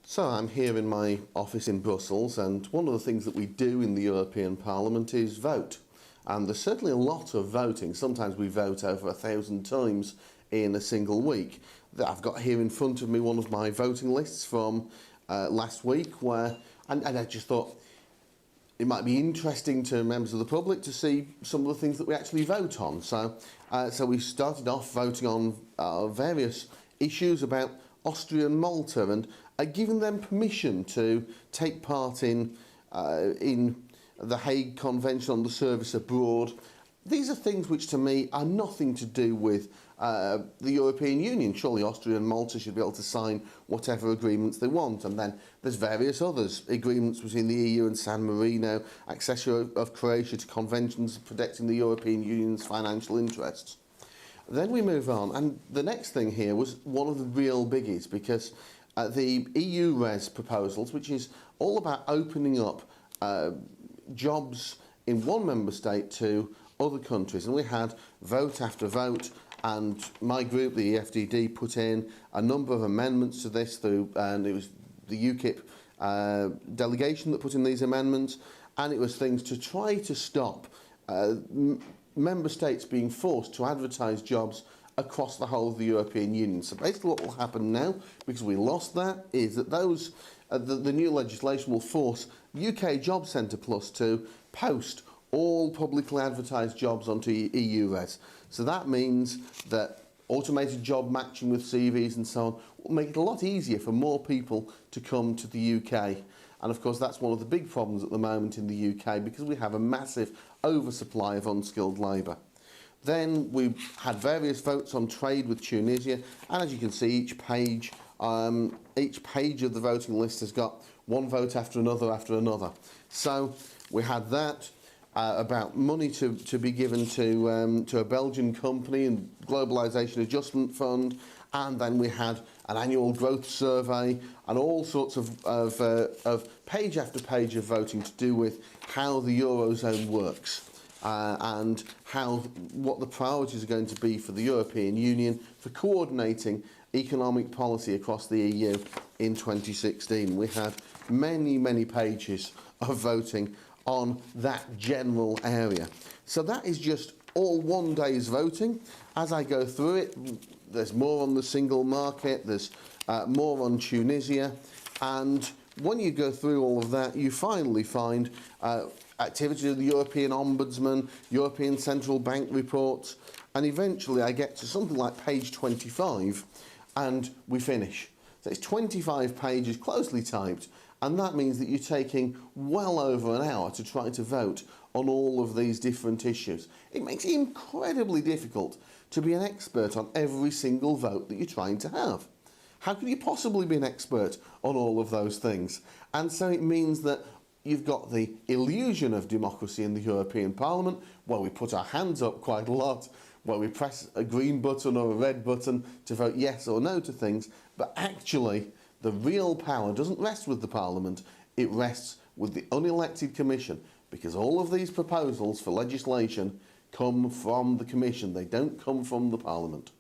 So I'm here in my office in Brussels, and one of the things that we do in the European Parliament is vote. And there's certainly a lot of voting. Sometimes we vote over 1,000 times in a single week. I've got here in front of me one of my voting lists from last week, and I just thought it might be interesting to members of the public to see some of the things that we actually vote on. So we started off voting on various issues about Austria and Malta, and giving them permission to take part in the Hague Convention on the Service Abroad. These are things which to me are nothing to do with the European Union. Surely Austria and Malta should be able to sign whatever agreements they want. And then there's various others, agreements between the EU and San Marino, accession of Croatia to conventions protecting the European Union's financial interests. Then we move on, and the next thing here was one of the real biggies, because the EU res proposals, which is all about opening up jobs in one member state to other countries, and we had vote after vote, and my group, the EFDD, put in a number of amendments to this and it was the UKIP delegation that put in these amendments, and it was things to try to stop member states being forced to advertise jobs across the whole of the European Union. So basically what will happen now, because we lost that, is that the new legislation will force UK Job Centre Plus to post all publicly advertised jobs onto EU res. So that means that automated job matching with CVs and so on will make it a lot easier for more people to come to the UK. And of course that's one of the big problems at the moment in the UK, because we have a massive oversupply of unskilled labour. Then we had various votes on trade with Tunisia, and as you can see, each page of the voting list has got one vote after another. So we had that about money to be given to a Belgian company and Globalisation Adjustment Fund, and then we had an annual growth survey and all sorts of page after page of voting to do with how the Eurozone works. And what the priorities are going to be for the European Union for coordinating economic policy across the EU in 2016. We had many pages of voting on that general area. So that is just all one day's voting. As I go through it, there's more on the single market, there's more on Tunisia, and when you go through all of that, you finally find activity of the European Ombudsman, European Central Bank reports, and eventually I get to something like page 25 and we finish. So it's 25 pages closely typed, and that means that you're taking well over an hour to try to vote on all of these different issues. It makes it incredibly difficult to be an expert on every single vote that you're trying to have. How can you possibly be an expert on all of those things? And so it means that you've got the illusion of democracy in the European Parliament, where we put our hands up quite a lot, where we press a green button or a red button to vote yes or no to things, but actually the real power doesn't rest with the Parliament, it rests with the unelected Commission, because all of these proposals for legislation come from the Commission, they don't come from the Parliament.